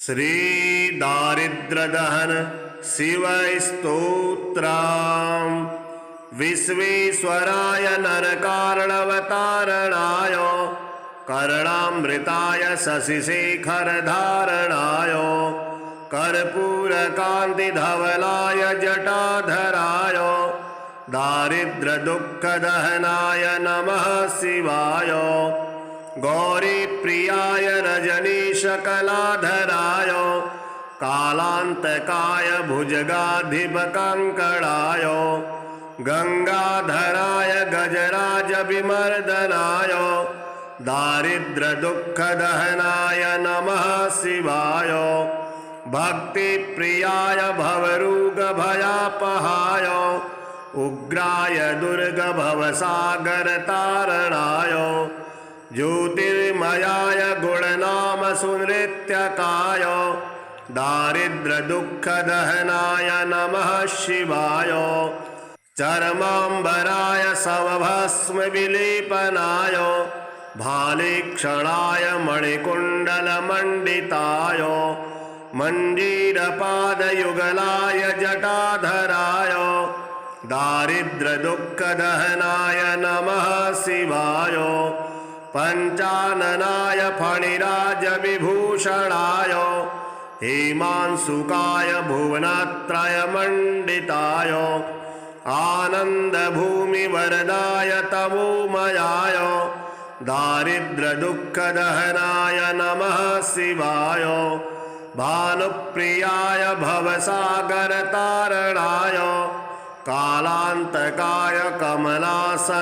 श्री दारिद्र्यदहन शिवस्तोत्रम्। विश्वेश्वराय नरकारणवतारणाय कर्णामृताय शशिशेखरधारणाय कर्पूरकान्तिधवलाय जटाधराय दारिद्र्यदुःखदहनाय नमः शिवाय। गौरीप्रियाय रजनीशकलाधराय कालान्तकाय भुजगाधिपकङ्कणाय गंगाधराय गजराजविमर्दनाय दारिद्र्यदुःखदहनाय नमः शिवाय। भक्तिप्रियाय भवरोगभयापहाय उग्राय दुर्गभवसागरतारणाय ज्योतिर्मयाय गुणनाम सुनृत्यकाय दारिद्र्यदुःखदहनाय नमः शिवाय। चर्माम्बराय शवभस्मविलेपनाय भालेक्षणाय मणिकुण्डलमण्डिताय मञ्जीरपादयुगलाय जटाधराय दारिद्र्यदुःखदहनाय नमः शिवाय। पञ्चाननाय फणिराजविभूषणाय हेमांशुकाय भुवनत्रयमण्डिताय आनन्दभूमिवरदाय तमोमयाय दारिद्र्यदुःखदहनाय नमः शिवाय। भानुप्रियाय भवसागरतारणाय कालान्तकाय कमलासनपूजिताय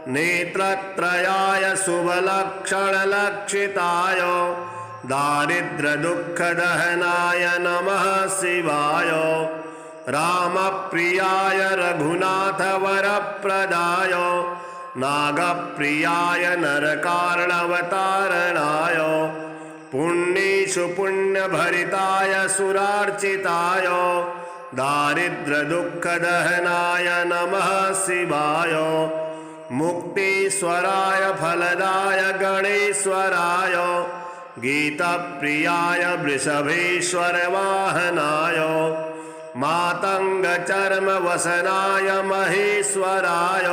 नेत्रत्रयाय शुभलक्षणलक्षिताय दारिद्र्यदुःखदहनाय नमः शिवाय। रामप्रियाय रघुनाथवरप्रदाय नागप्रियाय नरकार्णवतारणाय पुण्येषु पुण्यभरिताय सुरार्चिताय दारिद्र्यदुःखदहनाय नमः शिवाय। मुक्तीश्वराय फलदाय गणेश्वराय गीतप्रियाय वृषभेश्वरवाहनाय मातङ्गचर्मवसनाय महेश्वराय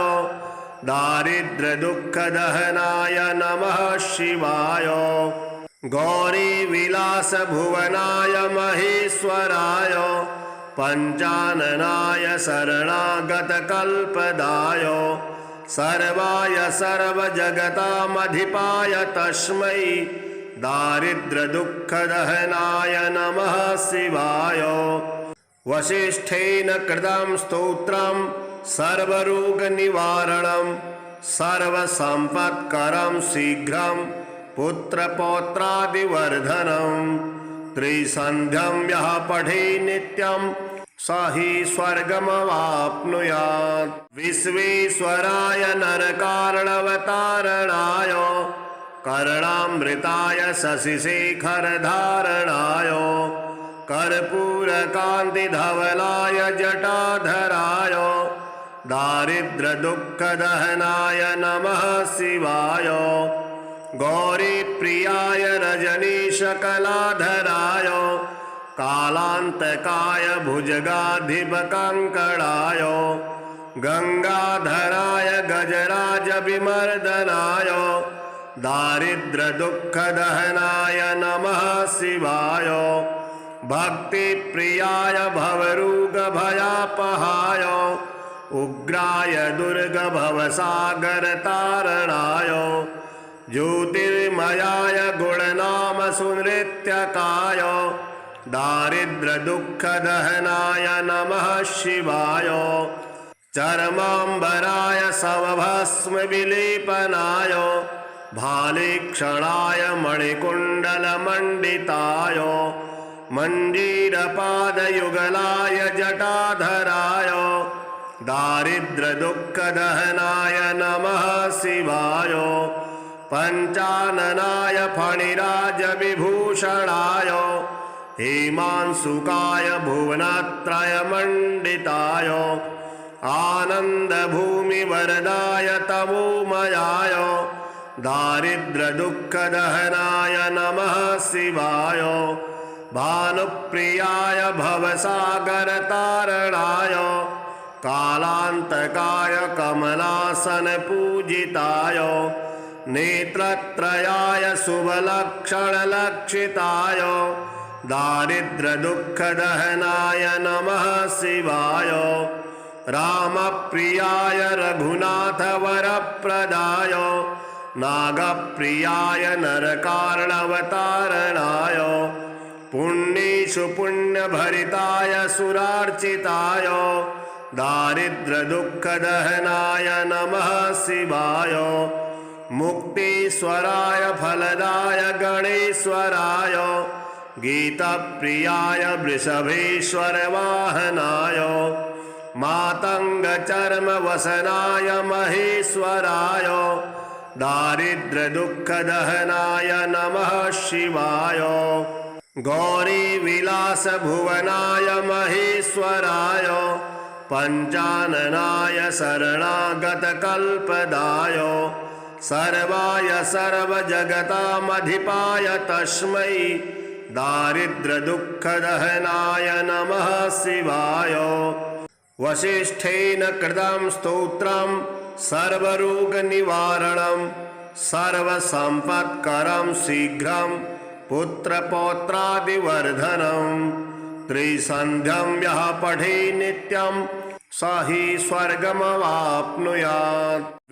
दारिद्र्यदुःखदहनाय नमः शिवाय। गौरीविलासभुवनाय महेश्वराय पञ्चाननाय शरणागतकल्पदाय सर्वाय सर्वजगतामधिपाय तस्मै दारिद्र्यदुःखदहनाय नमः शिवाय। वसिष्ठेन कृतं स्तोत्रं सर्वरोगनिवारणं सर्वसम्पत्करं शीघ्रं पुत्रपौत्रादिवर्धनं त्रिसन्ध्यं यः पठे नित्यं स हि स्वर्गमवाप्नुयात्। विश्वेश्वराय नरकार्णवतारणाय कर्णामृताय शशिशेखरधारणाय कर्पूरकान्तिधवलाय जटाधराय दारिद्र्यदुःखदहनाय नमः शिवाय। गौरीप्रियाय रजनीशकलाधराय कालान्तकाय भुजगाधिपकङ्कणाय गंगाधराय गजराजविमर्दनाय दारिद्र्यदुःखदहनाय नमः शिवाय। भक्तिप्रियाय भवरोगभयापहाय उग्राय दुर्गभवसागरतारणाय ज्योतिर्मयाय गुणनाम सुनृत्यकाय दारिद्र्यदुःखदहनाय नमः शिवाय। चर्माम्बराय शवभस्मविलेपनाय भालेक्षणाय मणिकुण्डलमण्डिताय मञ्जीरपादयुगलाय जटाधराय दारिद्र्यदुःखदहनाय नमः शिवाय। पञ्चाननाय फणिराजविभूषणाय हेमांशुकाय भुवनत्रयमण्डिताय आनन्दभूमिवरदाय तमोमयाय दारिद्र्यदुःखदहनाय नमः शिवाय भानुप्रियाय भवसागरतारणाय कालान्तकाय कमलासनपूजिताय नेत्रत्रयाय शुभलक्षणलक्षिताय दारिद्र्यदुःखदहनाय नमः शिवाय रामप्रियाय रघुनाथवरप्रदाय नागप्रियाय नरकार्णवतारणाय पुण्येषु पुण्यभरिताय सुरार्चिताय दारिद्र्यदुःखदहनाय नमः शिवाय मुक्तीश्वराय फलदाय गणेश्वराय गीतप्रियाय वृषभेश्वर वाहनाय मातङ्गचर्मवसनाय महेश्वराय दारिद्र्यदुःखदहनाय नमः शिवाय गौरीविलासभुवनाय महेश्वराय पञ्चाननाय शरणागतकल्पदाय सर्वाय सर्वजगतामधिपाय तस्मै दारिद्र्यदुःखदहनाय नमः शिवाय वसिष्ठेन कृतं स्तोत्रं सर्वरोगनिवारणं सर्वसम्पत्करं शीघ्रं पुत्रपौत्रादिवर्धनं त्रिसन्ध्यं यः पठे नित्यं स हि स्वर्गमवाप्नुयात्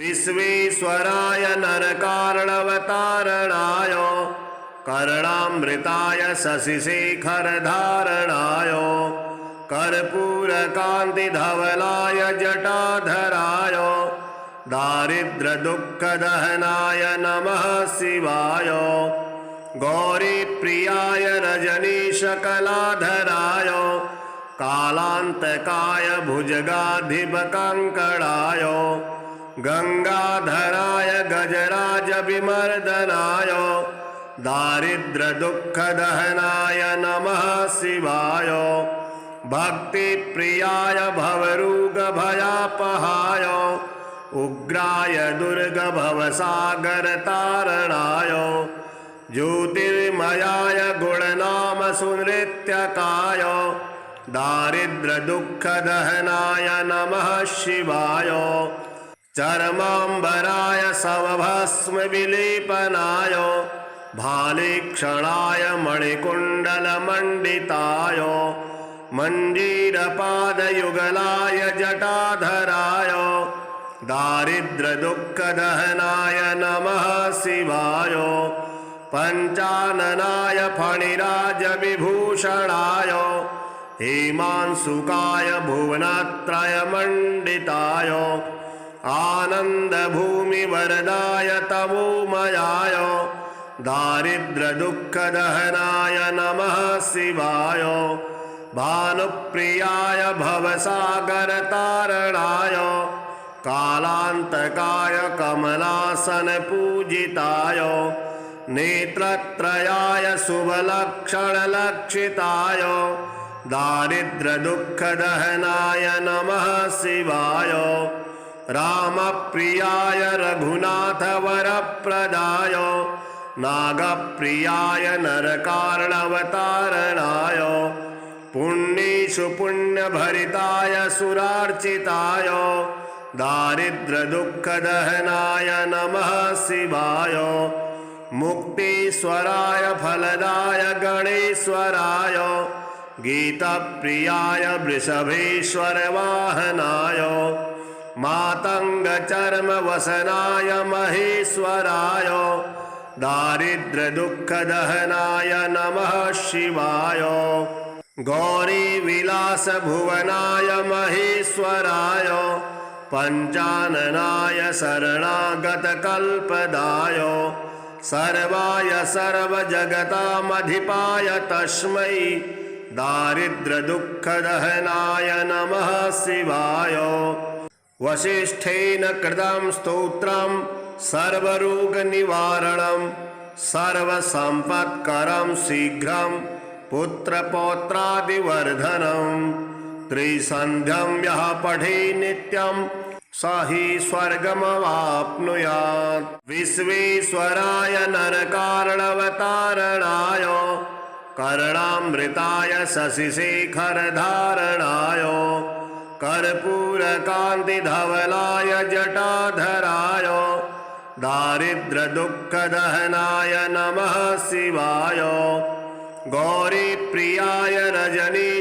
विश्वेश्वराय नरकार्णवतारणाय कर्णामृताय शशिशेखरधारणाय कर्पूरकान्तिधवलाय जटाधराय दारिद्र्यदुःखदहनाय नमः शिवाय गौरीप्रियाय रजनीशकलाधराय कालान्तकाय भुजगाधिपकङ्कणाय गंगाधराय गजराजविमर्दनाय दारिद्र्यदुःखदहनाय नमः शिवाय भक्तिप्रियाय भवरोगभयापहाय उग्राय दुर्गभवसागरतारणाय ज्योतिर्मयाय गुणनामसुनृत्यकाय दारिद्र्यदुःखदहनाय नमः शिवाय चर्माम्बराय शवभस्मविलेपनाय भालेक्षणाय मणिकुण्डलमण्डिताय मञ्जीरपादयुगलाय जटाधराय दारिद्र्यदुःखदहनाय नमः शिवाय पञ्चाननाय फणिराजविभूषणाय हेमांशुकाय भुवनत्रयमण्डिताय आनन्दभूमिवरदाय तमोमयाय दारिद्र्यदुःखदहनाय नमः शिवाय भानुप्रियाय भवसागरतारणाय कालान्तकाय कमलासनपूजिताय नेत्रत्रयाय शुभलक्षणलक्षिताय दारिद्र्यदुःखदहनाय नमः शिवाय रामप्रियाय रघुनाथवरप्रदाय नागप्रियाय नरकार्णवतारणाय पुण्येषु पुण्यभरिताय सुरार्चिताय दारिद्र्यदुःखदहनाय नमः शिवाय मुक्तीश्वराय फलदाय गणेश्वराय गीतप्रियाय वृषभेश्वर वाहनाय मातङ्गचर्मवसनाय महेश्वराय दारिद्र्यदुःखदहनाय नमः शिवाय गौरीविलासभुवनाय महेश्वराय पञ्चाननाय शरणागतकल्पदाय सर्वाय सर्वजगतामधिपाय तस्मै दारिद्र्यदुःखदहनाय नमः शिवाय वसिष्ठेन कृतं स्तोत्रं सर्वरोगनिवारणं सर्वसम्पत्करं शीघ्रं पुत्रपौत्रादिवर्धनं त्रिसन्ध्यं यः पठे नित्यं स हि स्वर्गमवाप्नुयात्। विश्वेश्वराय नरकार्णवतारणाय कर्णामृताय शशिशेखरधारणाय कर्पूरकान्तिधवलाय जटाधराय दारिद्र्यदुःखदहनाय नमः शिवाय। गौरीप्रियाय रजनीशकलाधराय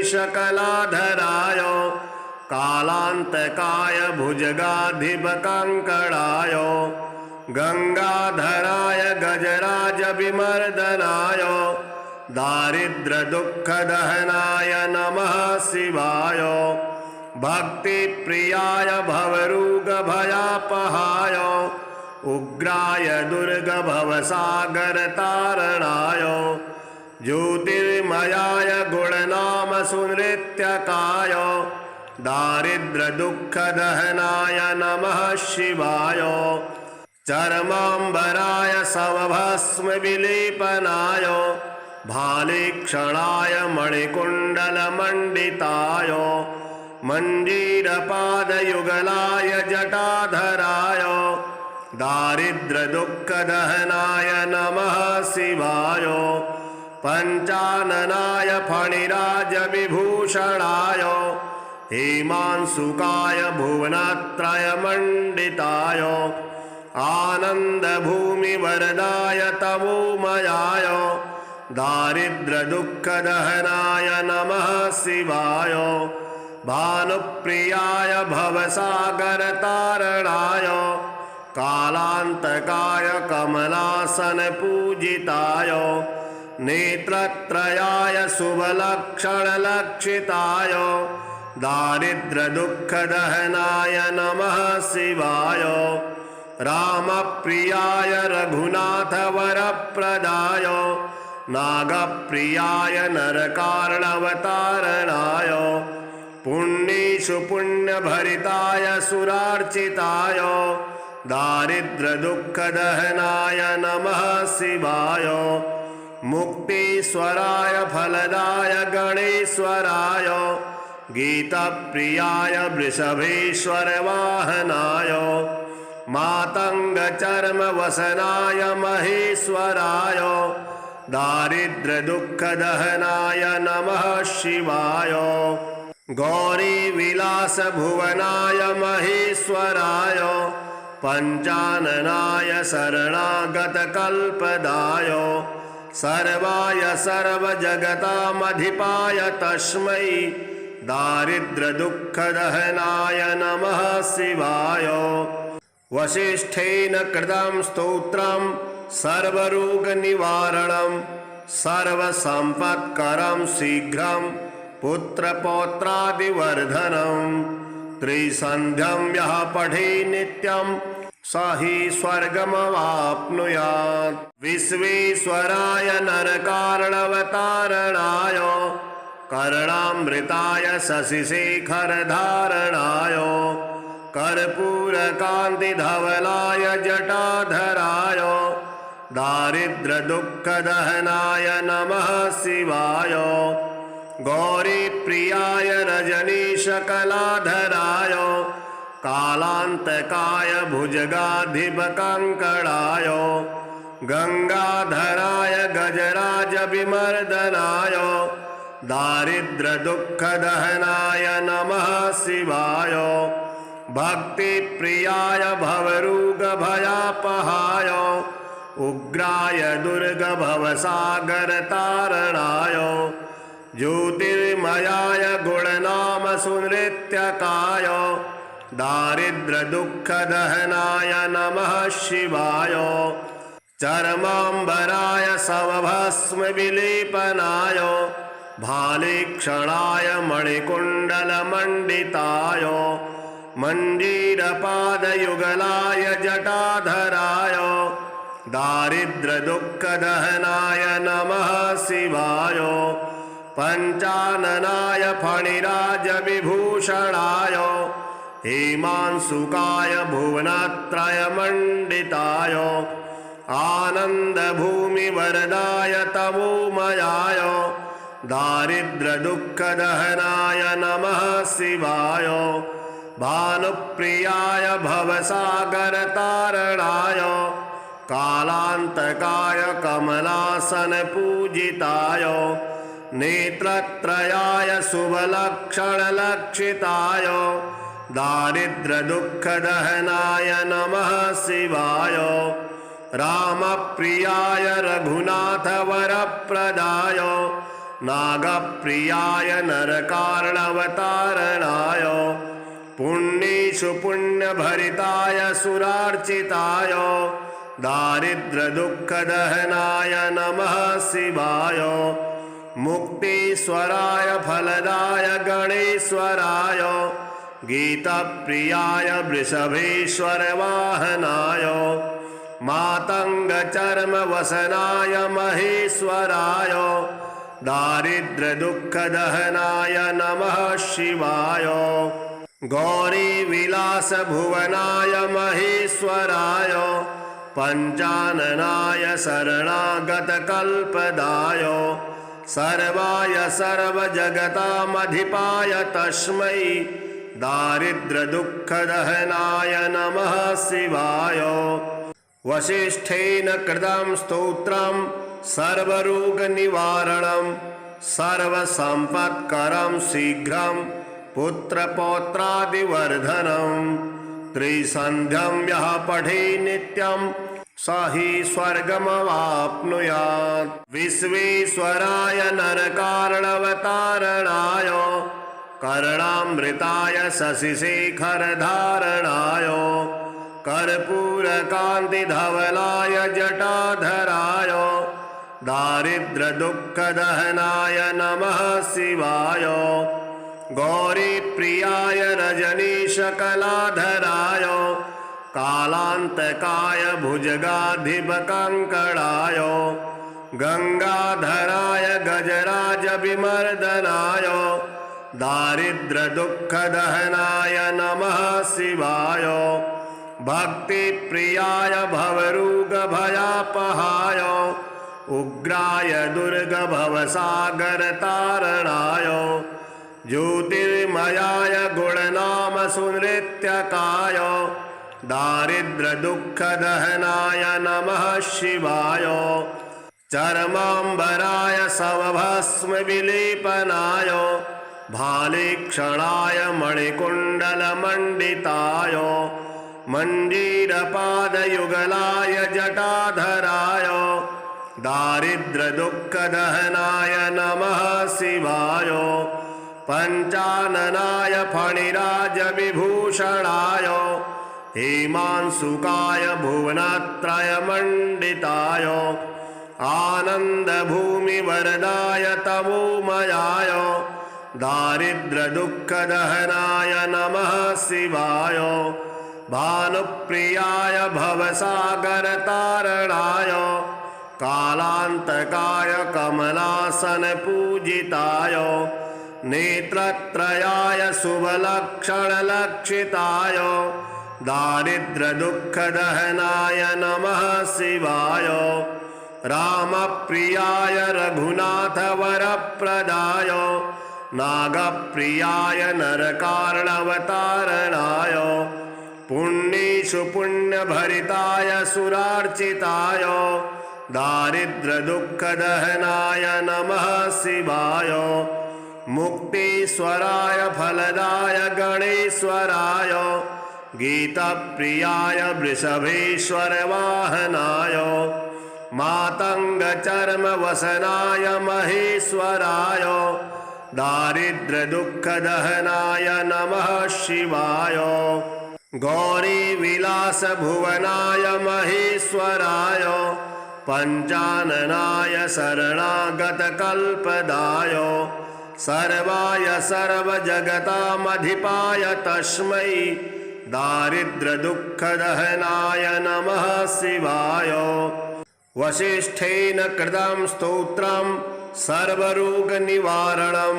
कालान्तकाय भुजगाधिपकङ्कणाय गंगाधराय गजराजविमर्दनाय दारिद्र्यदुःखदहनाय नमः शिवाय। भक्तिप्रियाय भवरोगभयापहाय उग्राय दुर्गभवसागरतारणाय ज्योतिर्मयाय गुणनामसुनृत्यकाय दारिद्र्यदुःखदहनाय नमः शिवाय। चर्माम्बराय शवभस्मविलेपनाय भालेक्षणाय मणिकुण्डलमण्डिताय मञ्जीरपादयुगलाय जटाधराय दारिद्र्यदुःखदहनाय नमः शिवाय। पञ्चाननाय फणिराजविभूषणाय हेमांशुकाय भुवनत्रयमण्डिताय आनन्दभूमिवरदाय तमोमयाय दारिद्र्यदुःखदहनाय नमः शिवाय। भानुप्रियाय भवसागरतारणाय कालान्तकाय कमलासनपूजिताय नेत्रत्रयाय शुभलक्षणलक्षिताय दारिद्र्यदुःखदहनाय नमः शिवाय। रामप्रियाय रघुनाथवरप्रदाय नागप्रियाय नरकार्णवतारणाय पुण्येषु पुण्यभरिताय सुरार्चिताय दारिद्र्यदुःखदहनाय नमः शिवाय। मुक्तेश्वराय फलदाय गणेश्वराय गीतप्रियाय वृषभेश्वरवाहनाय मातङ्गचर्मवसनाय महेश्वराय दारिद्र्यदुःखदहनाय नमः शिवाय। गौरीविलासभुवनाय महेश्वराय पञ्चाननाय शरणागतकल्पदाय सर्वाय सर्वजगतामधिपाय तस्मै दारिद्र्यदुःखदहनाय नमः शिवाय। वसिष्ठेन कृतं स्तोत्रं सर्वरोगनिवारणं सर्वसम्पत्करं शीघ्रं पुत्रपौत्रादिवर्धनं त्रिसन्ध्यं यः पठे नित्यं स हि स्वर्गमवाप्नुयात्। विश्वेश्वराय नरकार्णवतारणाय कर्णामृताय शशिशेखरधारणाय कर्पूरकान्तिधवलाय जटाधराय दारिद्र्यदुःखदहनाय नमः शिवाय। गौरीप्रियाय रजनीशकलाधराय कालान्तकाय भुजगाधिपकङ्कणाय गंगाधराय गजराजविमर्दनाय दारिद्र्यदुःखदहनाय नमः शिवाय। भक्तिप्रियाय भवरोगभयापहाय उग्राय दुर्गभवसागरतारणाय ज्योतिर्मयाय गुणनामसुनृत्यकाय दारिद्र्यदुःखदहनाय नमः शिवाय। चर्माम्बराय शवभस्मविलेपनाय भालेक्षणाय मणिकुण्डलमण्डिताय मञ्जीरपादयुगलाय जटाधराय दारिद्र्यदुःखदहनाय नमः शिवाय। पञ्चाननाय फणिराजविभूषणाय हेमांशुकाय भुवनत्रयमण्डिताय आनन्दभूमिवरदाय तमोमयाय दारिद्र्यदुःखदहनाय नमः शिवाय। भानुप्रियाय भवसागरतारणाय कालान्तकाय कमलासनपूजिताय नेत्रत्रयाय शुभलक्षणलक्षिताय दारिद्र्यदुःखदहनाय नमः शिवाय रामप्रियाय रघुनाथवरप्रदाय नागप्रियाय नरकार्णवतारणाय पुण्येषु पुण्यभरिताय सुरार्चिताय दारिद्र्यदुःखदहनाय नमः शिवाय मुक्तीश्वराय फलदाय गणेश्वराय गीतप्रियाय वृषभेश्वर वाहनाय मातङ्गचर्मवसनाय महेश्वराय दारिद्र्यदुःखदहनाय नमः शिवाय गौरीविलासभुवनाय महेश्वराय पञ्चाननाय शरणागतकल्पदाय सर्वाय सर्वजगतामधिपाय तस्मै दारिद्र्यदुःखदहनाय नमः शिवाय वसिष्ठेन कृतं स्तोत्रं सर्वरोगनिवारणं सर्वसम्पत्करं शीघ्रं पुत्रपौत्रादिवर्धनं त्रिसन्ध्यं यः पठे नित्यं स हि स्वर्गमवाप्नुयात् विश्वेश्वराय नरकार्णवतारणाय कर्णामृताय शशिशेखरधारणाय कर्पूरकान्तिधवलाय जटाधराय दारिद्र्यदुःखदहनाय नमः शिवाय गौरीप्रियाय रजनीशकलाधराय कालान्तकाय भुजगाधिपकङ्कणाय गंगाधराय गजराजविमर्दनाय दारिद्र्यदुःखदहनाय नमः शिवाय भक्तिप्रियाय भवरोगभयापहाय उग्राय दुर्गभवसागरतारणाय ज्योतिर्मयाय गुणनामसुनृत्यकाय दारिद्र्यदुःखदहनाय नमः शिवाय चर्माम्बराय शवभस्मविलेपनाय भालेक्षणाय मणिकुण्डलमण्डिताय मञ्जीरपादयुगलाय जटाधराय दारिद्र्यदुःखदहनाय नमः शिवाय पञ्चाननाय फणिराजविभूषणाय हेमांशुकाय भुवनत्रयमण्डिताय आनन्दभूमिवरदाय तमोमयाय दारिद्र्यदुःखदहनाय नमः शिवाय भानुप्रियाय भवसागरतारणाय कालान्तकाय कमलासनपूजिताय नेत्रत्रयाय शुभलक्षणलक्षिताय दारिद्र्यदुःखदहनाय नमः शिवाय रामप्रियाय रघुनाथवरप्रदाय नागप्रियाय नरकार्णवतारणाय पुण्येषु पुण्यभरिताय सुरार्चिताय दारिद्र्यदुःखदहनाय नमः शिवाय मुक्तीश्वराय फलदाय गणेश्वराय गीतप्रियाय वृषभेश्वर वाहनाय मातङ्गचर्मवसनाय महेश्वराय दारिद्र्यदुःखदहनाय नमः शिवाय गौरीविलासभुवनाय महेश्वराय पञ्चाननाय शरणागतकल्पदाय सर्वाय सर्वजगतामधिपाय तस्मै दारिद्र्यदुःखदहनाय नमः शिवाय वसिष्ठेन कृतं स्तोत्रं सर्वरोगनिवारणं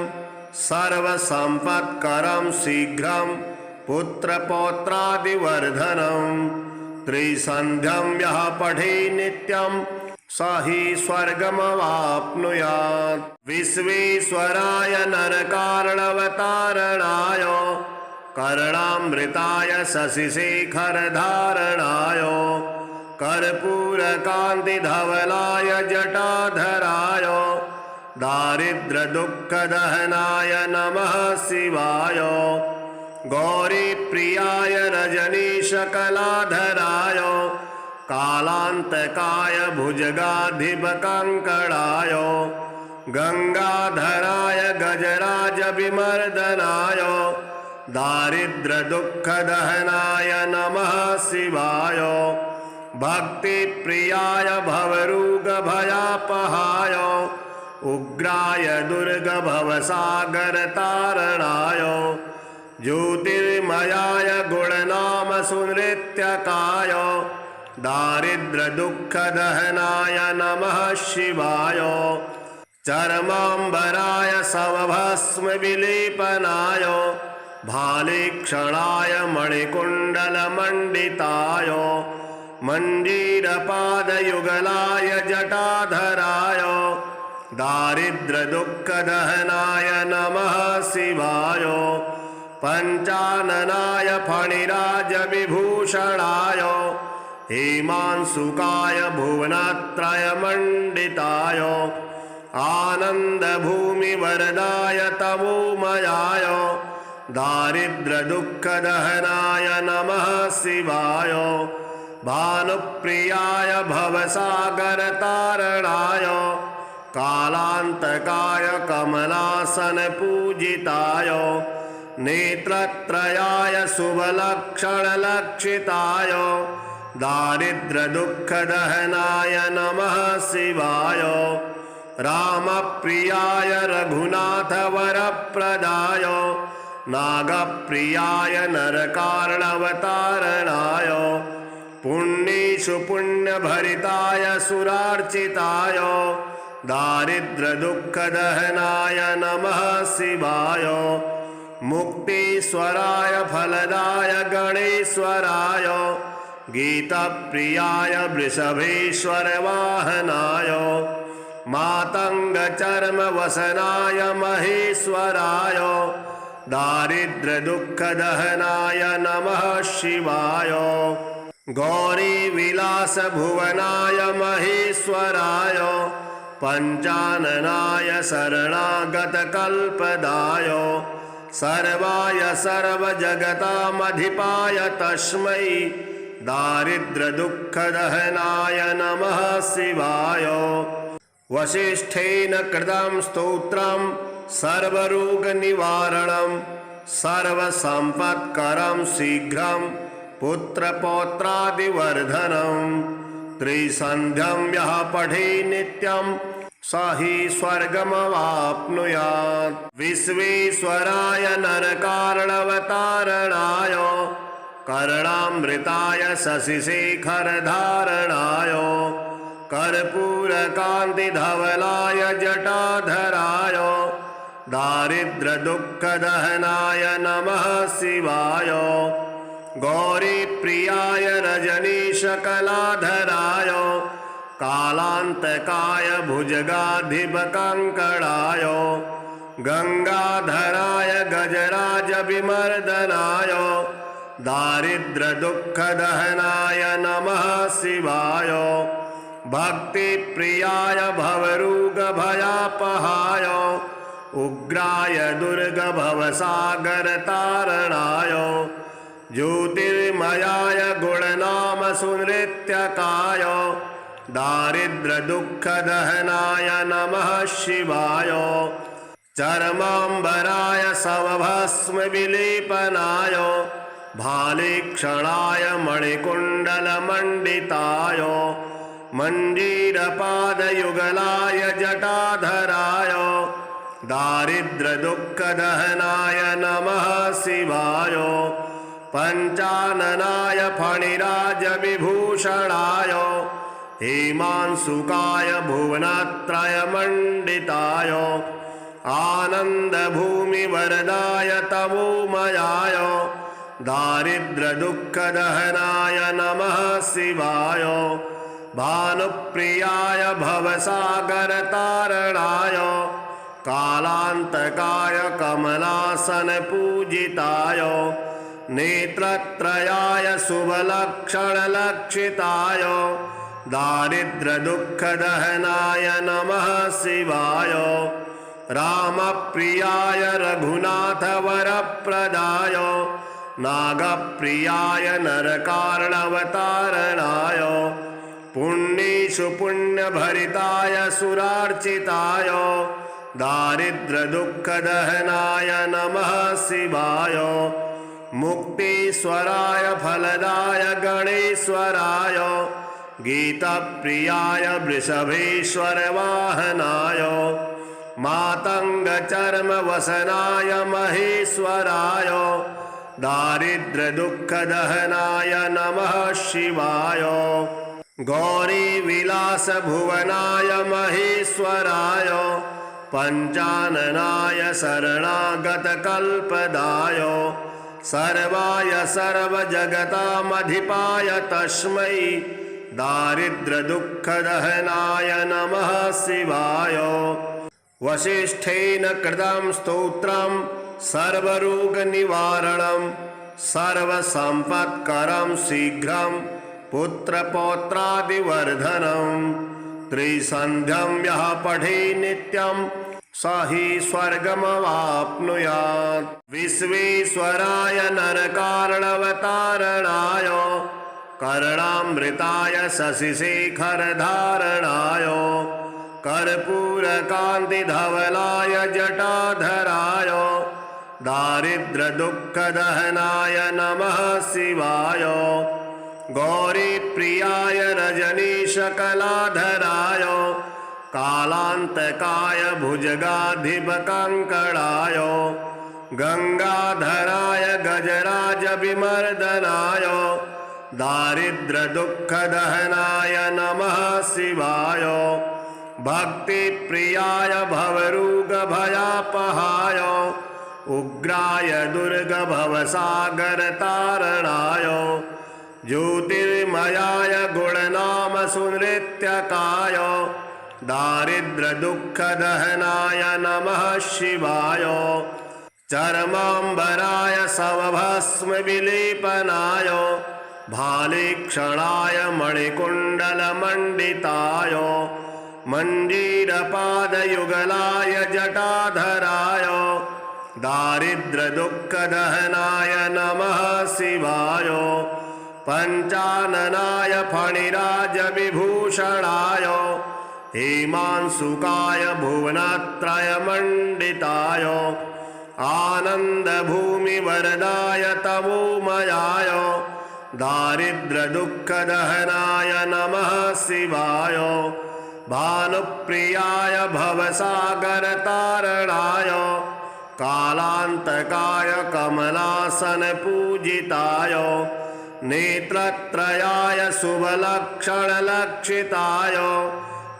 सर्वसम्पत्करं शीघ्रं पुत्रपौत्रादिवर्धनं त्रिसन्ध्यं यः पठे नित्यं स हि स्वर्गमवाप्नुयात् विश्वेश्वराय नरकार्णवतारणाय कर्णामृताय शशिशेखरधारणाय कर्पूरकान्तिधवलाय जटाधराय दारिद्र्यदुःखदहनाय नमः शिवाय गौरीप्रियाय रजनीशकलाधराय कालान्तकाय भुजगाधिपकङ्कणाय गंगाधराय गजराजविमर्दनाय दारिद्र्यदुःखदहनाय नमः शिवाय भक्तिप्रियाय भवरोगभयापहाय उग्राय दुर्गभवसागरतारणाय ज्योतिर्मयाय गुणनामसुनृत्यकाय दारिद्र्यदुःखदहनाय नमः शिवाय चर्माम्बराय शवभस्मविलेपनाय भालेक्षणाय मणिकुण्डलमण्डिताय मञ्जीरपादयुगलाय जटाधराय दारिद्र्यदुःखदहनाय नमः शिवाय पञ्चाननाय फणिराजविभूषणाय हेमांशुकाय भुवनत्रयमण्डिताय आनन्दभूमिवरदाय तमोमयाय दारिद्र्यदुःखदहनाय नमः शिवाय भानुप्रियाय भवसागरतारणाय कालान्तकाय कमलासनपूजिताय नेत्रत्रयाय शुभलक्षणलक्षिताय दारिद्र्यदुःखदहनाय नमः शिवाय रामप्रियाय रघुनाथवरप्रदाय नागप्रियाय नरकार्णवतारणाय पुण्येषु पुण्यभरिताय सुरार्चिताय दारिद्र्यदुःखदहनाय नमः शिवाय मुक्तीश्वराय फलदाय गणेश्वराय गीतप्रियाय वृषभेश्वरवाहनाय मातङ्गचर्मवसनाय महेश्वराय दारिद्र्यदुःखदहनाय नमः शिवाय गौरीविलासभुवनाय महेश्वराय पञ्चाननाय शरणागतकल्पदाय सर्वाय सर्वजगतामधिपाय तस्मै दारिद्र्यदुःखदहनाय नमः शिवाय वसिष्ठेन कृतं स्तोत्रं सर्वरोगनिवारणं सर्वसम्पत्करं शीघ्रं पुत्रपौत्रादिवर्धनं त्रिसन्ध्यं यः पठे नित्यं स हि स्वर्गमवाप्नुयात् विश्वेश्वराय नरकार्णवतारणाय कर्णामृताय शशिशेखरधारणाय कर्पूरकान्तिधवलाय जटाधराय दारिद्र्यदुःखदहनाय नमः शिवाय गौरीप्रियाय रजनीशकलाधराय कालान्तकाय भुजगाधिपकङ्कणाय गंगाधराय गजराजविमर्दनाय दारिद्र्यदुःखदहनाय नमः शिवाय भक्तिप्रियाय भवरोगभयापहाय उग्राय दुर्गभवसागरतारणाय ज्योतिर्मयाय गुणनामसुनृत्यकाय दारिद्र्यदुःखदहनाय नमः शिवाय चर्माम्बराय शवभस्मविलेपनाय भालेक्षणाय मणिकुण्डलमण्डिताय मञ्जीरपादयुगलाय जटाधराय दारिद्र्यदुःखदहनाय नमः शिवाय पञ्चाननाय फणिराजविभूषणाय हेमांशुकाय भुवनत्रयमण्डिताय आनन्दभूमिवरदाय तमोमयाय दारिद्र्यदुःखदहनाय नमः शिवाय भानुप्रियाय भवसागरतारणाय कालान्तकाय कमलासनपूजिताय नेत्रत्रयाय शुभलक्षणलक्षिताय दारिद्र्यदुःखदहनाय नमः शिवाय रामप्रियाय रघुनाथवरप्रदाय नागप्रियाय नरकार्णवतारणाय पुण्येषु पुण्यभरिताय सुरार्चिताय दारिद्र्यदुःखदहनाय नमः शिवाय मुक्तीश्वराय फलदाय गणेश्वराय गीतप्रियाय वृषभेश्वरवाहनाय मातङ्गचर्मवसनाय महेश्वराय दारिद्र्यदुःखदहनाय नमः शिवाय गौरीविलासभुवनाय महेश्वराय पञ्चाननाय शरणागतकल्पदाय सर्वाय सर्वजगतामधिपाय तस्मै दारिद्र्यदुःखदहनाय नमः शिवाय वसिष्ठेन कृतं स्तोत्रं सर्वरोगनिवारणं सर्वसम्पत्करं शीघ्रं पुत्रपौत्रादिवर्धनं त्रिसन्ध्यं यः पठे नित्यं स हि स्वर्गमवाप्नुयात् विश्वेश्वराय नरकार्णवतारणाय कर्णामृताय शशिशेखरधारणाय कर्पूरकान्तिधवलाय जटाधराय दारिद्र्यदुःखदहनाय नमः शिवाय गौरीप्रियाय रजनीशकलाधराय कालान्तकाय भुजगाधिपकङ्कणाय गंगाधराय गजराजविमर्दनाय दारिद्र्यदुःखदहनाय नमः शिवाय भक्तिप्रियाय भवरोगभयापहाय उग्राय दुर्गभवसागरतारणाय ज्योतिर्मयाय गुणनामसुनृत्यकाय दारिद्र्यदुःखदहनाय नमः शिवाय चर्माम्बराय शवभस्मविलेपनाय भालेक्षणाय मणिकुण्डलमण्डिताय मञ्जीरपादयुगलाय जटाधराय दारिद्र्यदुःखदहनाय नमः शिवाय पञ्चाननाय फणिराजविभूषणाय हेमांशुकाय भुवनत्रयमण्डिताय आनन्दभूमिवरदाय तमोमयाय दारिद्र्यदुःखदहनाय नमः शिवाय भानुप्रियाय भवसागरतारणाय कालान्तकाय कमलासनपूजिताय नेत्रत्रयाय शुभलक्षणलक्षिताय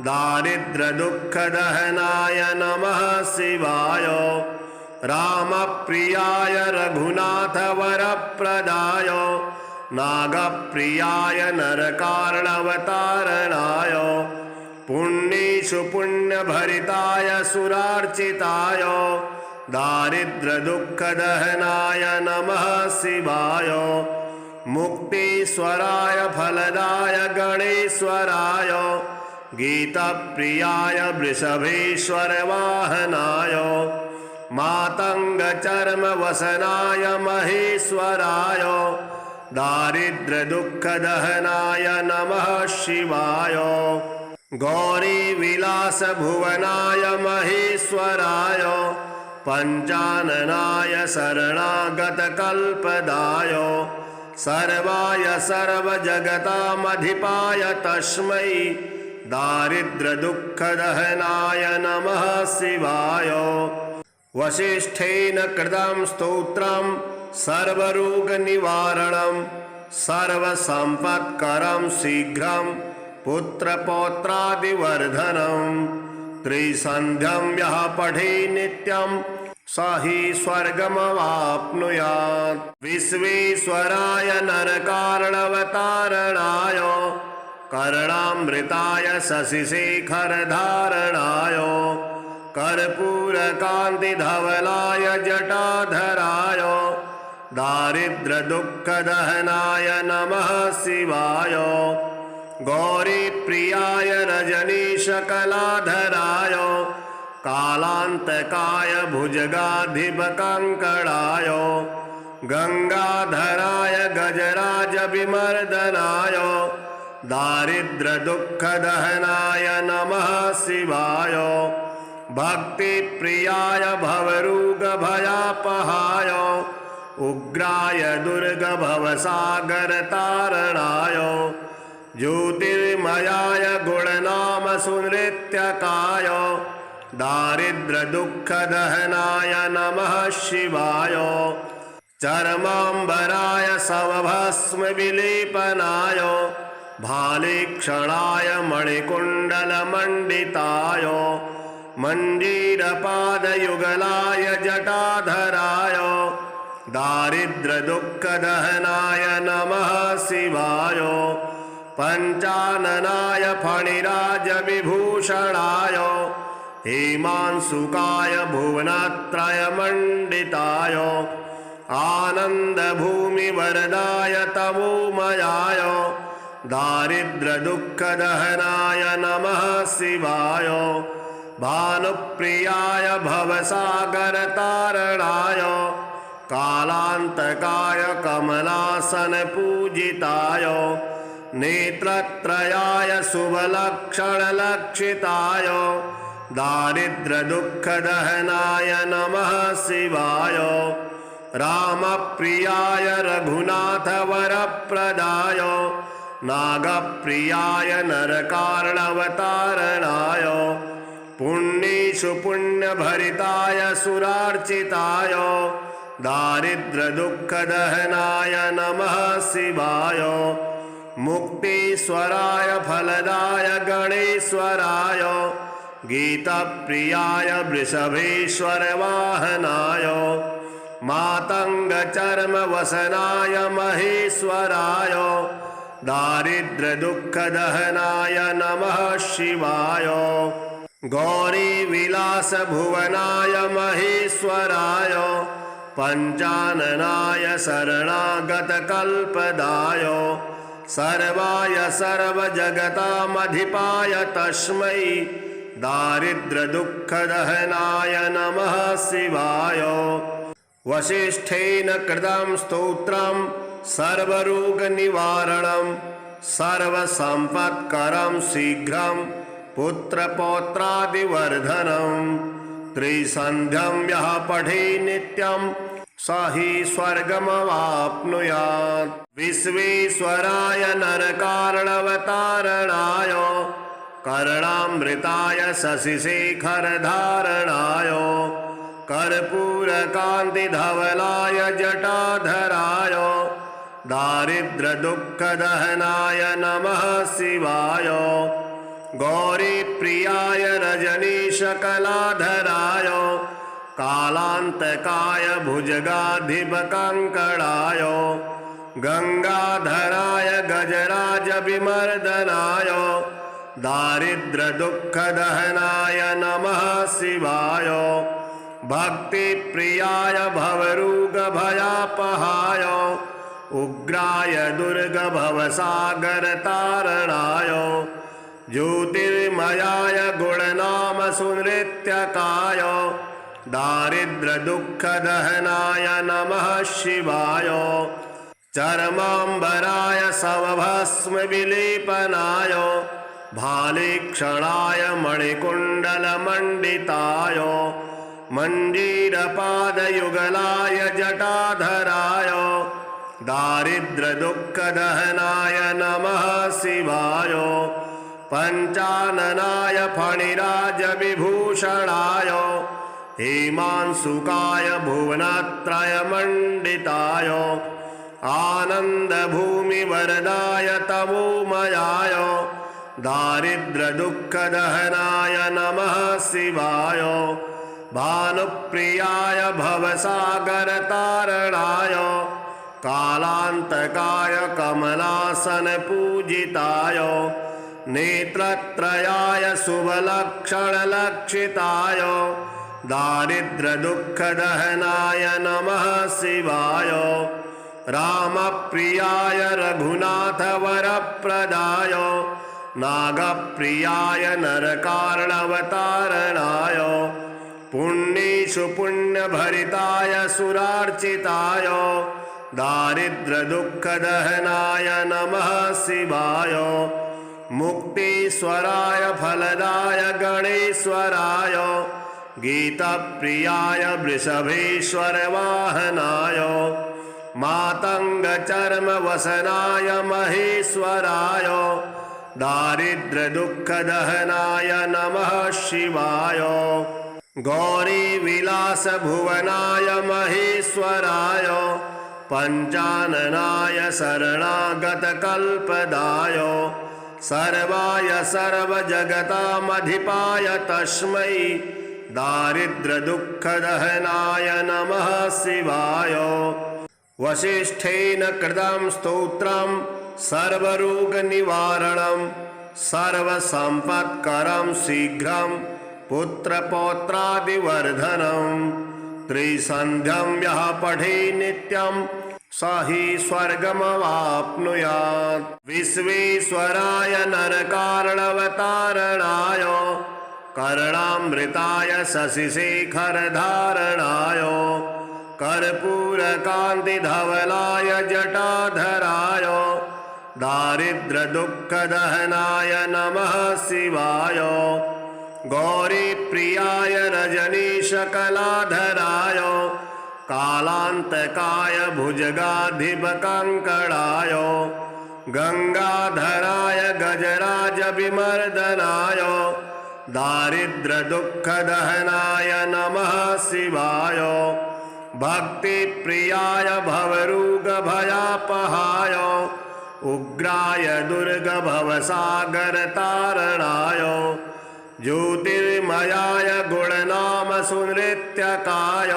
दारिद्र्यदुःखदहनाय नमः शिवाय रामप्रियाय रघुनाथवरप्रदाय नागप्रियाय नरकार्णवतारणाय पुण्येषु पुण्यभरिताय सुरार्चिताय दारिद्र्यदुःखदहनाय नमः शिवाय मुक्तीश्वराय फलदाय गणेश्वराय गीतप्रियाय वृषभेश्वरवाहनाय मातङ्गचर्मवसनाय महेश्वराय दारिद्र्यदुःखदहनाय नमः शिवाय गौरीविलासभुवनाय महेश्वराय पञ्चाननाय शरणागतकल्पदाय सर्वाय सर्वजगतामधिपाय तस्मै दारिद्र्यदुःखदहनाय नमः शिवाय वसिष्ठेन कृतं स्तोत्रं सर्वरोगनिवारणं सर्वसम्पत्करं शीघ्रं पुत्रपौत्रादिवर्धनं त्रिसन्ध्यं यः पठे नित्यं स हि स्वर्गमवाप्नुयात् विश्वेश्वराय नरकार्णवतारणाय कर्णामृताय शशिशेखरधारणाय कर्पूरकान्तिधवलाय जटाधराय दारिद्र्यदुःखदहनाय नमः शिवाय गौरीप्रियाय रजनीशकलाधराय कालान्तकाय भुजगाधिपकङ्कणाय गंगाधराय गजराजविमर्दनाय दारिद्र्यदुःखदहनाय नमः शिवाय भक्तिप्रियाय भवरोगभयापहाय उग्राय दुर्गभवसागरतारणाय ज्योतिर्मयाय गुणनामसुनृत्यकाय दारिद्र्यदुःखदहनाय नमः शिवाय चर्माम्बराय शवभस्मविलेपनाय भालेक्षणाय मणिकुण्डलमण्डिताय मञ्जीरपादयुगलाय जटाधराय दारिद्र्यदुःखदहनाय नमः शिवाय पञ्चाननाय फणिराजविभूषणाय हेमांशुकाय भुवनत्रयमण्डिताय आनन्दभूमिवरदाय तमोमयाय दारिद्र्यदुःखदहनाय नमः शिवाय भानुप्रियाय भवसागरतारणाय कालान्तकाय कमलासनपूजिताय नेत्रत्रयाय शुभलक्षणलक्षिताय दारिद्र्यदुःखदहनाय नमः शिवाय रामप्रियाय रघुनाथवरप्रदाय नागप्रियाय नरकार्णवतारणाय पुण्येषु पुण्यभरिताय सुरार्चिताय दारिद्र्यदुःखदहनाय नमः शिवाय मुक्तीश्वराय फलदाय गणेश्वराय गीतप्रियाय वृषभेश्वरवाहनाय मातङ्गचर्मवसनाय महेश्वराय दारिद्र्यदुःखदहनाय नमः शिवाय गौरीविलासभुवनाय महेश्वराय पञ्चाननाय शरणागतकल्पदाय सर्वाय सर्वजगतामधिपाय तस्मै दारिद्र्यदुःखदहनाय नमः शिवाय वसिष्ठेन कृतं स्तोत्रं सर्वरोगनिवारणं सर्वसम्पत्करं शीघ्रं पुत्रपौत्रादिवर्धनं त्रिसन्ध्यं यः पठे नित्यं स हि स्वर्गमवाप्नुयात् विश्वेश्वराय नरकार्णवतारणाय कर्णामृताय शशिशेखरधारणाय कर्पूरकान्तिधवलाय जटाधराय दारिद्र्यदुःखदहनाय नमः शिवाय गौरीप्रियाय रजनीशकलाधराय कालान्तकाय भुजगाधिपकङ्कणाय गंगाधराय गजराजविमर्दनाय दारिद्र्यदुःखदहनाय नमः शिवाय भक्तिप्रियाय भवरोगभयापहाय उग्राय दुर्गभवसागरतारणाय ज्योतिर्मयाय गुणनामसुनृत्यकाय दारिद्र्यदुःखदहनाय नमः शिवाय चर्माम्बराय शवभस्मविलेपनाय भालेक्षणाय मणिकुण्डलमण्डिताय मञ्जीरपादयुगलाय जटाधराय दारिद्र्यदुःखदहनाय नमः शिवाय पञ्चाननाय फणिराजविभूषणाय हेमांशुकाय भुवनत्रयमण्डिताय आनन्दभूमिवरदाय तमोमयाय दारिद्र्यदुःखदहनाय नमः शिवाय भानुप्रियाय भवसागरतारणाय कालान्तकाय कमलासनपूजिताय नेत्रत्रयाय शुभलक्षणलक्षिताय दारिद्र्यदुःखदहनाय नमः शिवाय रामप्रियाय रघुनाथवरप्रदाय नागप्रियाय नरकार्णवतारणाय पुण्येषु पुण्यभरिताय सुरार्चिताय दारिद्र्यदुःखदहनाय नमः शिवाय मुक्तीश्वराय फलदाय गणेश्वराय गीतप्रियाय वृषभेश्वर वाहनाय मातङ्गचर्मवसनाय महेश्वराय दारिद्र्यदुःखदहनाय नमः शिवाय गौरीविलासभुवनाय महेश्वराय पञ्चाननाय शरणागतकल्पदाय सर्वाय सर्वजगतामधिपाय तस्मै दारिद्र्यदुःखदहनाय नमः शिवाय वसिष्ठेन कृतं स्तोत्रं सर्वरोगनिवारणं सर्वसम्पत्करं शीघ्रं पुत्रपौत्रादिवर्धनं त्रिसन्ध्यं यः पठे नित्यं स हि स्वर्गमवाप्नुयात् विश्वेश्वराय नरकार्णवतारणाय कर्णामृताय शशिशेखरधारणाय कर्पूरकान्तिधवलाय जटाधराय दारिद्र्यदुःखदहनाय नमः शिवाय गौरीप्रियाय रजनीशकलाधराय कालान्तकाय भुजगाधिपकङ्कणाय गंगाधराय गजराजविमर्दनाय दारिद्र्यदुःखदहनाय नमः शिवाय भक्तिप्रियाय भवरोगभयापहाय उग्राय दुर्गभवसागरतारणाय ज्योतिर्मयाय गुणनामसुनृत्यकाय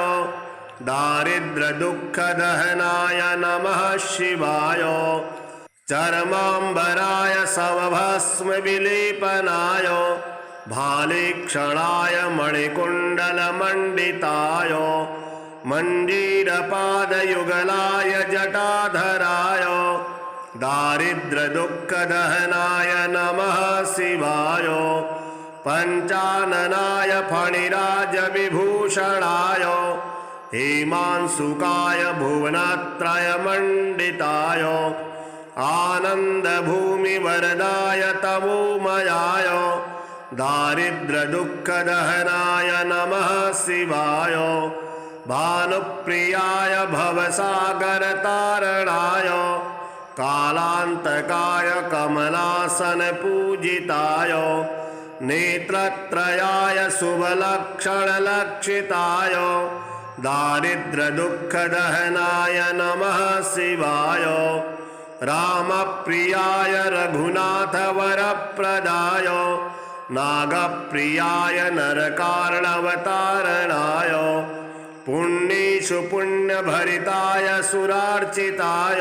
दारिद्र्यदुःखदहनाय नमः शिवाय चर्माम्बराय शवभस्मविलेपनाय भालेक्षणाय मणिकुण्डलमण्डिताय मञ्जीरपादयुगलाय जटाधराय दारिद्र्यदुःखदहनाय नमः शिवाय पञ्चाननाय फणिराजविभूषणाय हेमांशुकाय भुवनत्रयमण्डिताय आनन्दभूमिवरदाय तमोमयाय दारिद्र्यदुःखदहनाय नमः शिवाय भानुप्रियाय भवसागरतारणाय कालान्तकाय कमलासनपूजिताय नेत्रत्रयाय शुभलक्षणलक्षिताय दारिद्र्यदुःखदहनाय नमः शिवाय रामप्रियाय रघुनाथवरप्रदाय नागप्रियाय नरकार्णवतारणाय पुण्येषु पुण्यभरिताय सुरार्चिताय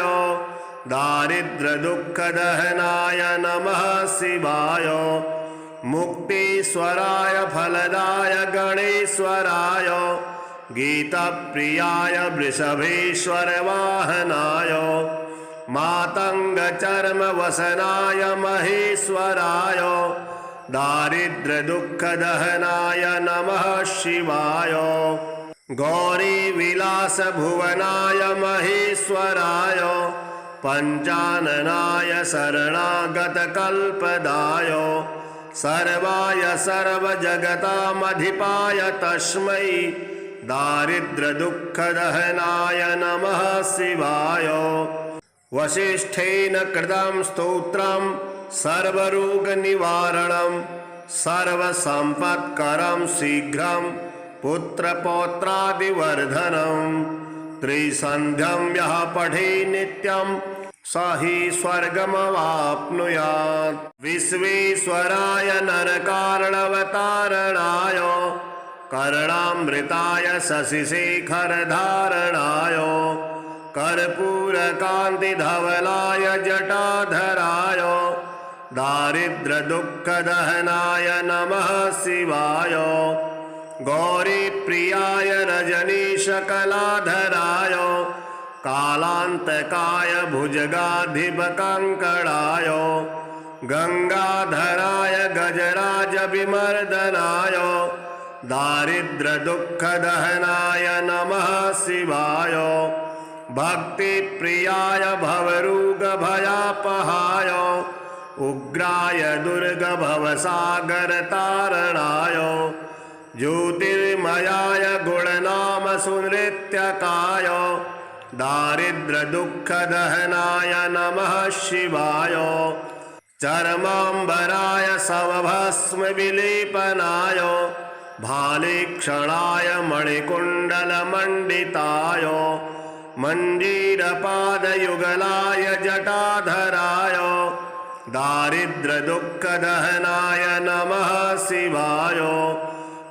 दारिद्र्यदुःखदहनाय नमः शिवाय मुक्तीश्वराय फलदाय गणेश्वराय गीतप्रियाय वृषभेश्वर वाहनाय मातङ्गचर्मवसनाय महेश्वराय दारिद्र्यदुःखदहनाय नमः शिवाय गौरीविलासभुवनाय महेश्वराय पञ्चाननाय शरणागतकल्पदाय सर्वाय सर्वजगतामधिपाय तस्मै दारिद्र्यदुःखदहनाय नमः शिवाय वसिष्ठेन कृतं स्तोत्रं सर्वरोगनिवारणं सर्वसम्पत्करं शीघ्रं पुत्रपौत्रादिवर्धनं त्रिसन्ध्यं यः पठे नित्यं स हि स्वर्गमवाप्नुयात् विश्वेश्वराय नरकार्णवतारणाय कर्णामृताय शशिशेखरधारणाय कर्पूरकान्तिधवलाय जटाधराय दारिद्र्यदुःखदहनाय नमः शिवाय गौरीप्रियाय रजनीशकलाधराय कालान्तकाय भुजगाधिपकङ्कणाय गंगाधराय गजराजविमर्दनाय दारिद्र्यदुःखदहनाय नमः शिवाय भक्तिप्रियाय भवरोगभयापहाय उग्राय दुर्गभवसागरतारणाय ज्योतिर्मयाय गुणनामसुनृत्यकाय दारिद्र्यदुःखदहनाय नमः शिवाय चर्माम्बराय शवभस्मविलेपनाय भालेक्षणाय मणिकुण्डलमण्डिताय मञ्जीरपादयुगलाय जटाधराय दारिद्र्यदुःखदहनाय नमः शिवाय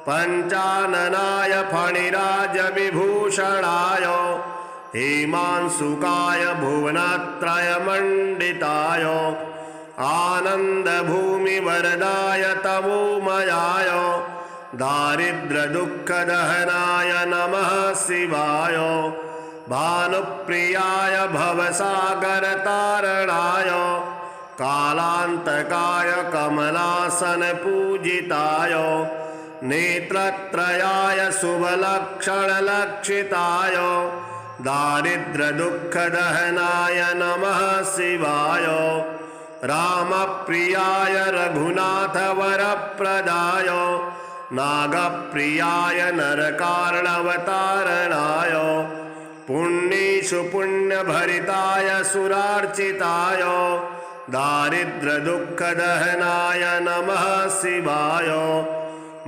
पञ्चाननाय फणिराजविभूषणाय हेमांशुकाय भुवनत्रयमण्डिताय आनन्दभूमिवरदाय तमोमयाय दारिद्र्यदुःखदहनाय नमः शिवाय भानुप्रियाय भवसागरतारणाय कालान्तकाय कमलासनपूजिताय नेत्रत्रयाय शुभलक्षणलक्षिताय दारिद्र्यदुःखदहनाय नमः शिवाय रामप्रियाय रघुनाथवरप्रदाय नागप्रियाय नरकार्णवतारणाय पुण्येषु पुण्यभरिताय सुरार्चिताय दारिद्र्यदुःखदहनाय नमः शिवाय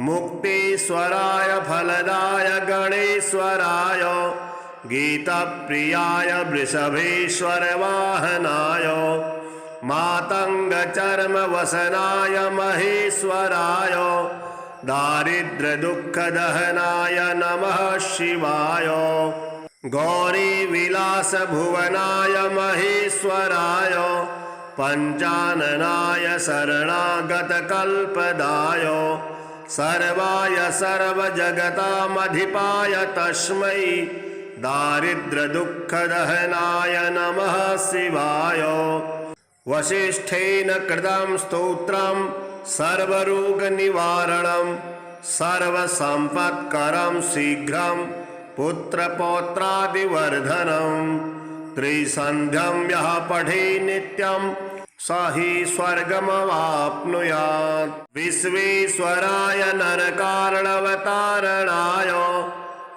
मुक्तीश्वराय फलदाय गणेश्वराय गीतप्रियाय वृषभेश्वरवाहनाय मातङ्गचर्मवसनाय महेश्वराय दारिद्र्यदुःखदहनाय नमः शिवाय गौरीविलासभुवनाय महेश्वराय पञ्चाननाय शरणागतकल्पदाय सर्वाय सर्वजगतामधिपाय तस्मै दारिद्र्यदुःखदहनाय नमः शिवाय वसिष्ठेन कृतं स्तोत्रं सर्वरोगनिवारणं सर्वसम्पत्करं शीघ्रं पुत्रपौत्रादिवर्धनं त्रिसन्ध्यं यः पठे नित्यं स हि स्वर्गमवाप्नुयात् विश्वेश्वराय नरकार्णवतारणाय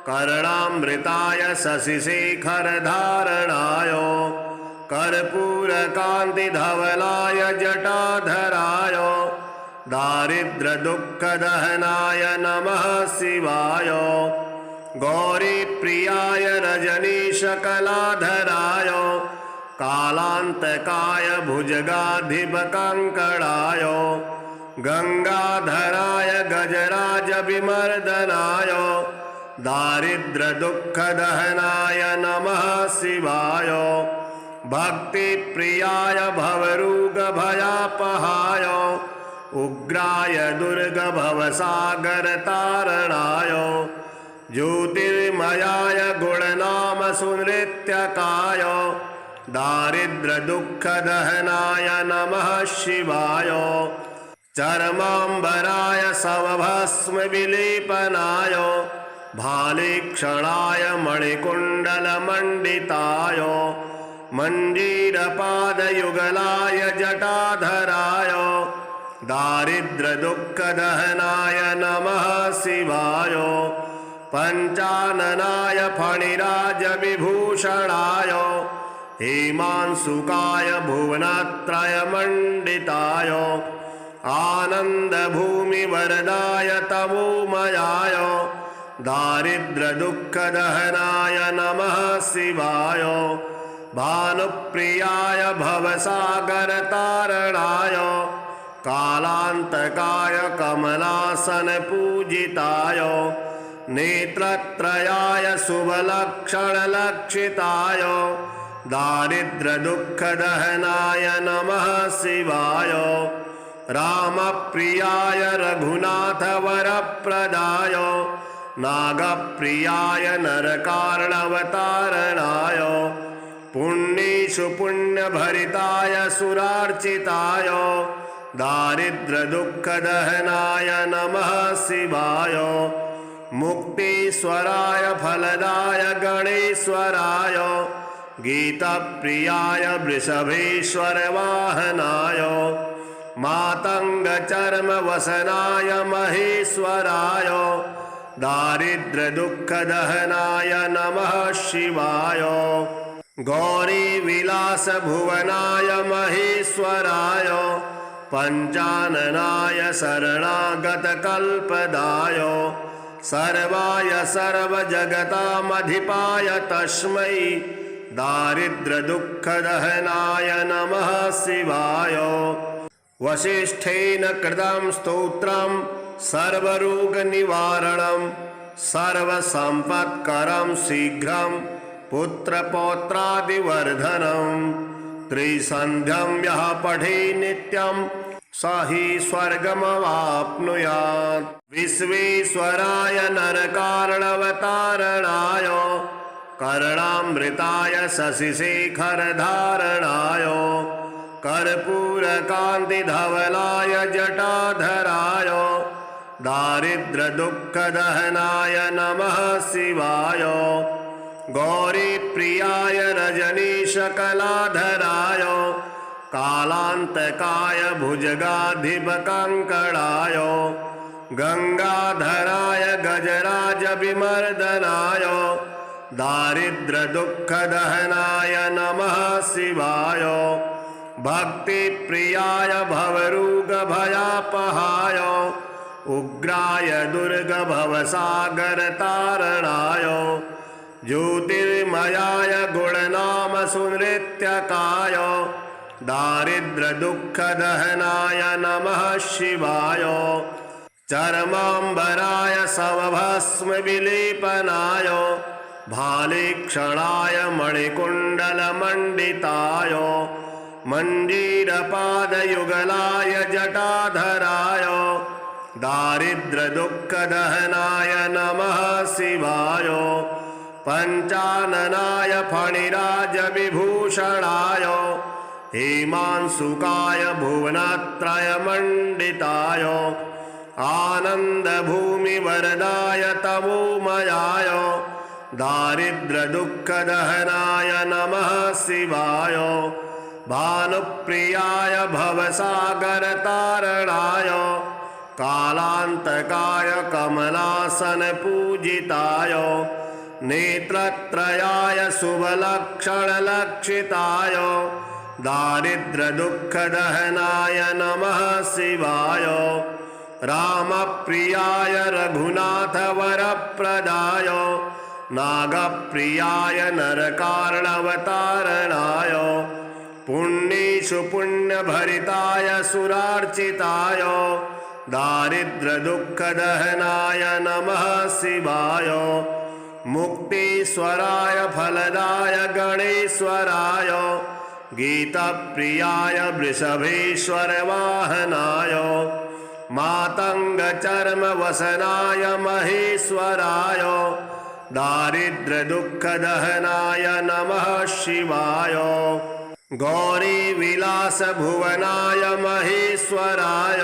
कर्णामृताय शशिशेखरधारणाय कर्पूरकान्तिधवलाय जटाधराय दारिद्र्यदुःखदहनाय नमः शिवाय गौरीप्रियाय रजनीशकलाधराय कालान्तकाय भुजगाधिपकङ्कणाय गंगाधराय गजराजविमर्दनाय दारिद्र्यदुःखदहनाय नमः शिवाय भक्तिप्रियाय भवरोगभयापहाय उग्राय दुर्गभवसागरतारणाय ज्योतिर्मयाय गुणनामसुनृत्यकाय दारिद्र्यदुःखदहनाय नमः शिवाय चर्माम्बराय शवभस्मविलेपनाय भालेक्षणाय मणिकुण्डलमण्डिताय मञ्जीरपादयुगलाय जटाधराय दारिद्र्यदुःखदहनाय नमः शिवाय पञ्चाननाय फणिराजविभूषणाय हेमांशुकाय भुवनत्रयमण्डिताय आनन्दभूमिवरदाय तमोमयाय दारिद्र्यदुःखदहनाय नमः शिवाय भानुप्रियाय भवसागरतारणाय कालान्तकाय कमलासनपूजिताय नेत्रत्रयाय शुभलक्षणलक्षिताय दारिद्र्यदुःखदहनाय नमः शिवाय रामप्रियाय रघुनाथवरप्रदाय नागप्रियाय नरकार्णवतारणाय पुण्येषु पुण्यभरिताय सुरार्चिताय दारिद्र्यदुःखदहनाय नमः शिवाय मुक्तीश्वराय फलदाय गणेश्वराय गीतप्रियाय वृषभेश्वर वाहनाय मातङ्गचर्मवसनाय महेश्वराय दारिद्र्यदुःखदहनाय नमः शिवाय गौरीविलासभुवनाय महेश्वराय पञ्चाननाय शरणागतकल्पदाय सर्वाय सर्वजगतामधिपाय तस्मै दारिद्र्यदुःखदहनाय नमः शिवाय वसिष्ठेन कृतं स्तोत्रं सर्वरोगनिवारणं सर्वसम्पत्करं शीघ्रं पुत्रपौत्रादिवर्धनं त्रिसन्ध्यं यः पठे नित्यं स हि स्वर्गमवाप्नुयात् विश्वेश्वराय नरकार्णवतारणाय कर्णामृताय शशिशेखरधारणाय कर्पूरकान्तिधवलाय जटाधराय दारिद्र्यदुःखदहनाय नमः शिवाय गौरीप्रियाय रजनीशकलाधराय कालान्तकाय भुजगाधिपकङ्कणाय गंगाधराय गजराजविमर्दनाय दारिद्र्यदुःखदहनाय नमः शिवाय भक्तिप्रियाय भवरोगभयापहाय उग्राय दुर्गभवसागरतारणाय ज्योतिर्मयाय गुणनामसुनृत्यकाय दारिद्र्यदुःखदहनाय नमः शिवाय चर्माम्बराय समभस्मविलेपनाय भालेक्षणाय मणिकुण्डलमण्डिताय मञ्जीरपादयुगलाय जटाधराय दारिद्र्यदुःखदहनाय नमः शिवाय पञ्चाननाय फणिराजविभूषणाय हेमांशुकाय भुवनत्रयमण्डिताय आनन्दभूमिवरदाय तमोमयाय दारिद्र्यदुःखदहनाय नमः शिवाय भानुप्रियाय भवसागरतारणाय कालान्तकाय कमलासनपूजिताय नेत्रत्रयाय शुभलक्षणलक्षिताय दारिद्र्यदुःखदहनाय नमः शिवाय रामप्रियाय रघुनाथवरप्रदाय नागप्रियाय नरकार्णवतारणाय पुण्येषु पुण्यभरिताय सुरार्चिताय दारिद्र्यदुःखदहनाय नमः शिवाय मुक्तीश्वराय फलदाय गणेश्वराय गीतप्रियाय वृषभेश्वर वाहनाय मातङ्गचर्मवसनाय महेश्वराय दारिद्र्यदुःखदहनाय नमः शिवाय गौरीविलासभुवनाय महेश्वराय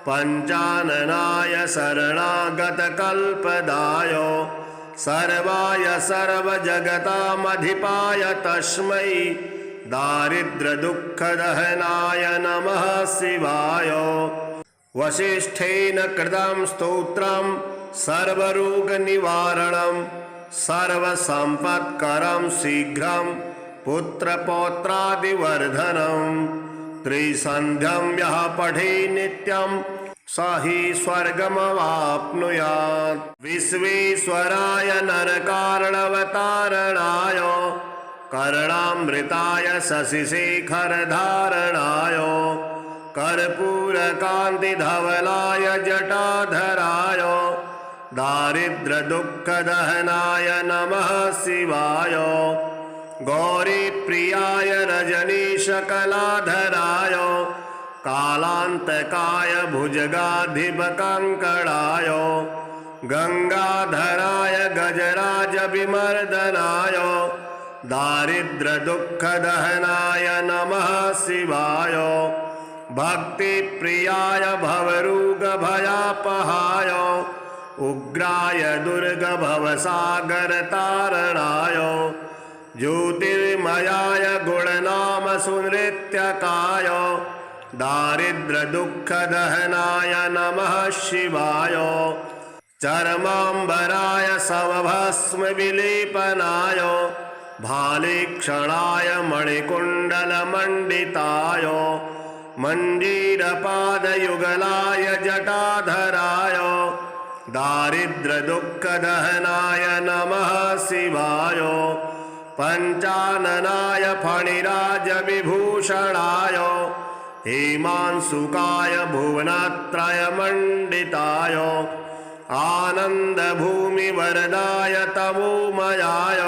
पञ्चाननाय शरणागतकल्पदाय सर्वाय सर्वजगतामधिपाय तस्मै दारिद्र्यदुःखदहनाय नमः शिवाय वसिष्ठेन कृतं स्तोत्रं सर्वरोगनिवारणं सर्वसम्पत्करं शीघ्रं पुत्रपौत्रादिवर्धनं त्रिसन्ध्यं यः पठे नित्यं स हि स्वर्गमवाप्नुयात् विश्वेश्वराय नरकार्णवतारणाय कर्णामृताय शशिशेखरधारणाय कर्पूरकान्तिधवलाय जटाधराय दारिद्र्यदुःखदहनाय नमः शिवाय गौरीप्रियाय रजनीशकलाधराय कालान्तकाय भुजगाधिपकङ्कणाय गंगाधराय गजराजविमर्दनाय दारिद्र्यदुःखदहनाय नमः शिवाय भक्तिप्रियाय भवरोगभयापहाय उग्राय दुर्गभवसागरतारणाय ज्योतिर्मयाय गुणनामसुनृत्यकाय दारिद्र्यदुःखदहनाय नमः शिवाय चर्माम्बराय समभस्मविलेपनाय भालेक्षणाय मणिकुण्डलमण्डिताय मञ्जीरपादयुगलाय जटाधराय दारिद्र्यदुःखदहनाय नमः शिवाय पञ्चाननाय फणिराजविभूषणाय हेमांशुकाय भुवनत्रयमण्डिताय आनन्दभूमिवरदाय तमोमयाय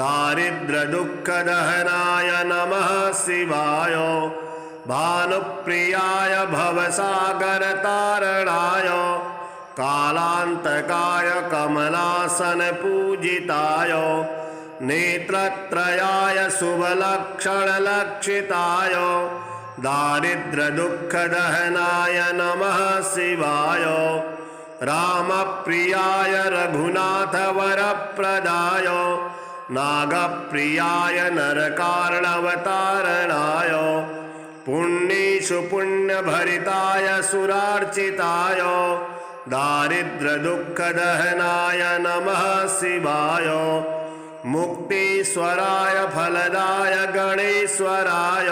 दारिद्र्यदुःखदहनाय नमः शिवाय भानुप्रियाय भवसागरतारणाय कालान्तकाय कमलासनपूजिताय नेत्रत्रयाय शुभलक्षणलक्षिताय दारिद्र्यदुःखदहनाय नमः शिवाय रामप्रियाय रघुनाथवरप्रदाय नागप्रियाय नरकार्णवतारणाय पुण्येषु पुण्यभरिताय सुरार्चिताय दारिद्र्यदुःखदहनाय नमः शिवाय मुक्तीश्वराय फलदाय गणेश्वराय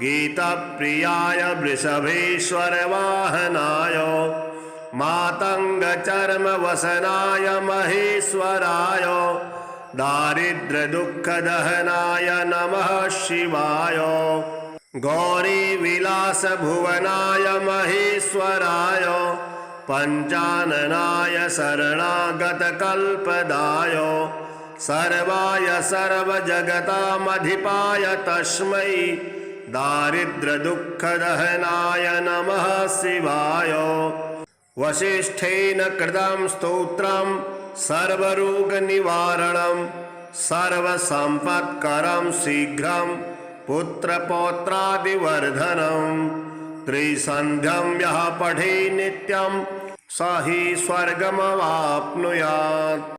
गीतप्रियाय वृषभेश्वरवाहनाय मातङ्गचर्मवसनाय महेश्वराय दारिद्र्यदुःखदहनाय नमः शिवाय गौरीविलासभुवनाय महेश्वराय पञ्चाननाय शरणागतकल्पदाय सर्वाय सर्वजगतामधिपाय तस्मै दारिद्र्यदुःखदहनाय नमः शिवाय वसिष्ठेन कृतं स्तोत्रं सर्वरोगनिवारणं सर्वसम्पत्करं शीघ्रं पुत्रपौत्रादिवर्धनं त्रिसन्ध्यं यः पठे नित्यं स हि स्वर्गमवाप्नुयात्।